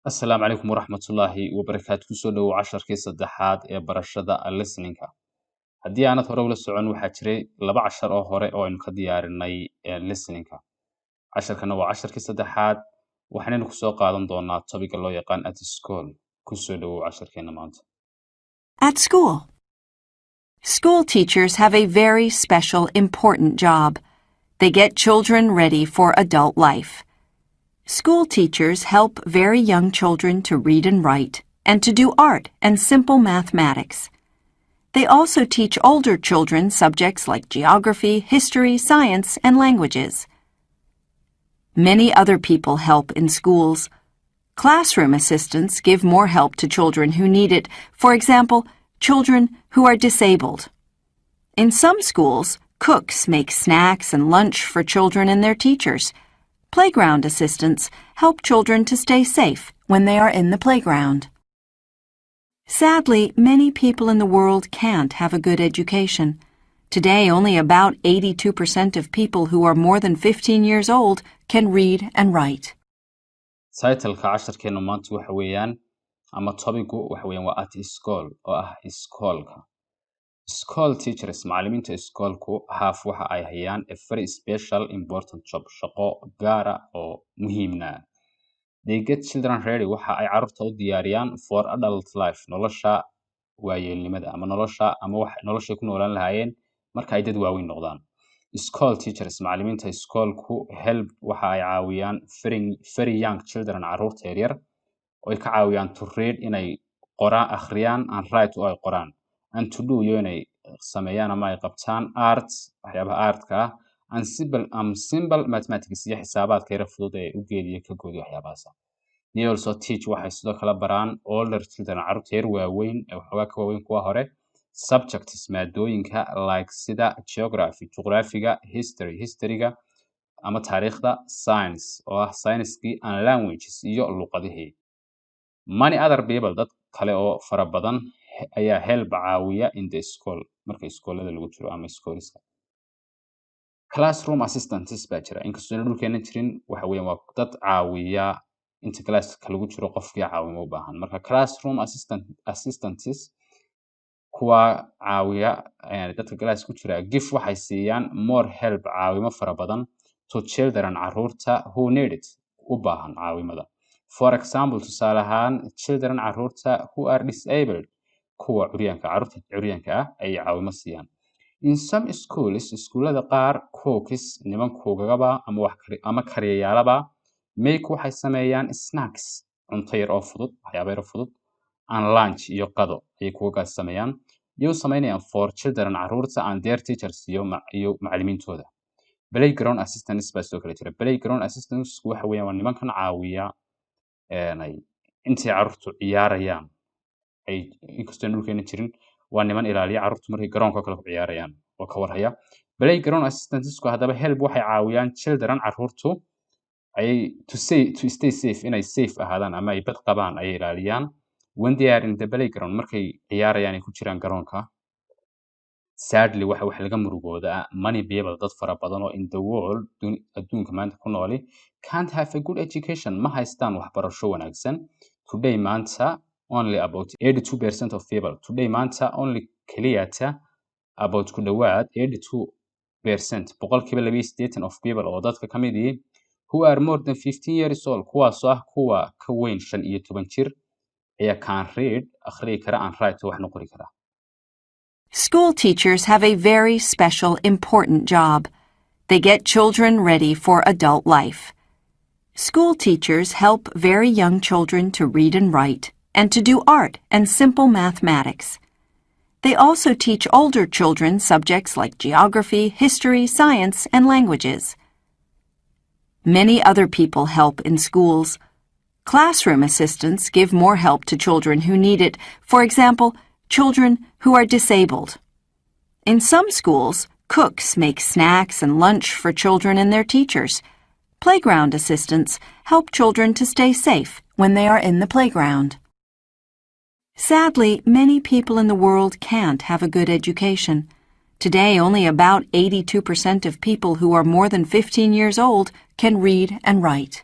asalaamu calaykum waraxmatullaahi wabarakaatu. kusoo dhowow casharkii saddexaad ee barashada listeninka. haddii aanad hore ula socon, waxaa jiray 2 cashar oo hore oo aynu ka diyaarinay listeninka. casharkana waa casharkii saddexaad, waxaanaynu kusoo qaadan doonaa topiga loo yaqaan at school. kusoo dhowow casharkeena maanta. At school. School teachers have a very special, important job. They get children ready for adult life. School teachers help very young children to read and write, and to do art and simple mathematics. They also teach older children subjects like geography, history, science, and languages. Many other people help in schools. Classroom assistants give more help to children who need it, for example, children who are disabled. In some schools, cooks make snacks and lunch for children and their teachers. Playground assistants help children to stay safe when they are in the playground. Sadly, many people in the world can't have a good education. Today, only about 82% of people who are more than 15 years old can read and write. Title-ka casharkeenu maanta waxa weeyaan, ama topigu waxa weeyaan waa at school, oo ah iskoolka. School teachers, macallimiinta iskoolku, waxa ay hayaan a very special important job, shaqo gaara oo muhiimna. They get children ready, waxa ay carruurta u diyaariyaan for adult life, nolosha waayeelnimada, ama nolosha ku noolaan lahaayeen marka ay dad waaweyn noqdaan. School teachers, macallimiinta iskoolku, help waxa ay caawiyaan very young children, carruurta yaryar, oo ay ka caawiyaan to read, inay akhriyaan, and write oo ay qoraan, and to do inay sameeyaan ama ay qabtaan art, waxyaabaha artka ah, and simple mathematics iyo xisaabaadka yar fudud ee u geediyo ka goodi waxyaabahaas. They also teach, waxay sidoo kale baraan older children, carruurta yar waaweyn ee waxoogaa ka waaweyn kuwa hore, subjects, maadooyinka like sida geography, juqraafiga, historyga ama taariikhda, science oo ah science-kii, and languages iyo luqadihii. Many other people, dad kale oo fara badan ayaa help caawiya in the school, marka iskoolada lagu jiro ama schoolska. Classroom assistants baa jira, inkastoo dhulkeena jirin, waxa weeyaan waa dad caawiya inta classka lagu jiro qofkii caawimo u baahan. Marka classroom assistants kuwa caawiya dadka class ku jira, give waxay siiyaan more help, caawimo fara badan, to children, carruurta who need it, u baahan caawimada. For example, tusaale ahaan, children, carruurta who are disabled, kuwa carruurta curyaanka ah ay caawimo siiyaan. In some schools, iskuulada qaar, cooks, nimankoogaba ama kariyayaalaba, make waxay sameeyaan snacks, cunto yar oo fudud, waxyaabo yar oo fudud, and lunch iyo qado ayay kuwagaas sameeyaan. Iyuu sameynayaan for children, carruurta, and their teachers iyo macallimiintooda. Playground assistants baa sidoo kale jira. Playground assistants waxa weeyaan waa nimankan caawiya intay carruurtu ciyaarayaan, inkastoo dhulkeena jirin, waa niman ilaaliya carruurtu markay garoonka kale ku ciyaarayaan oo ka warhaya. Playground assistants haddaba help waxay caawiyaan children, carruurtu to stay safe, inay safe ahaadaan ama ay bad qabaan, ay ilaaliyaan, when they are in the playground, markay ciyaarayaan ay ku jiraan garoonka. Sadly, wax laga murugoodaa, many people, dad fara badan oo in the world, adduunka maanta ku nooli, can't have a good education, ma haystaan waxbarasho wanaagsan. Today maanta, only about 82% of people, today maanta only keliyata about ku dhawaad 82%, boqolkiiba 82 of people oo dadka ka mid yihiin, who are more than 15 years old, kuwaasoo ah kuwa ka weyn 15 jir, ayaa can read, akhriyi kara, and write waxna qori kara. School teachers have a very special, important job. They get children ready for adult life. School teachers help very young children to read and write, and to do art and simple mathematics. They also teach older children subjects like geography, history, science, and languages. Many other people help in schools. Classroom assistants give more help to children who need it, for example, children who are disabled. In some schools, cooks make snacks and lunch for children and their teachers. Playground assistants help children to stay safe when they are in the playground. Sadly, many people in the world can't have a good education. Today, only about 82% of people who are more than 15 years old can read and write.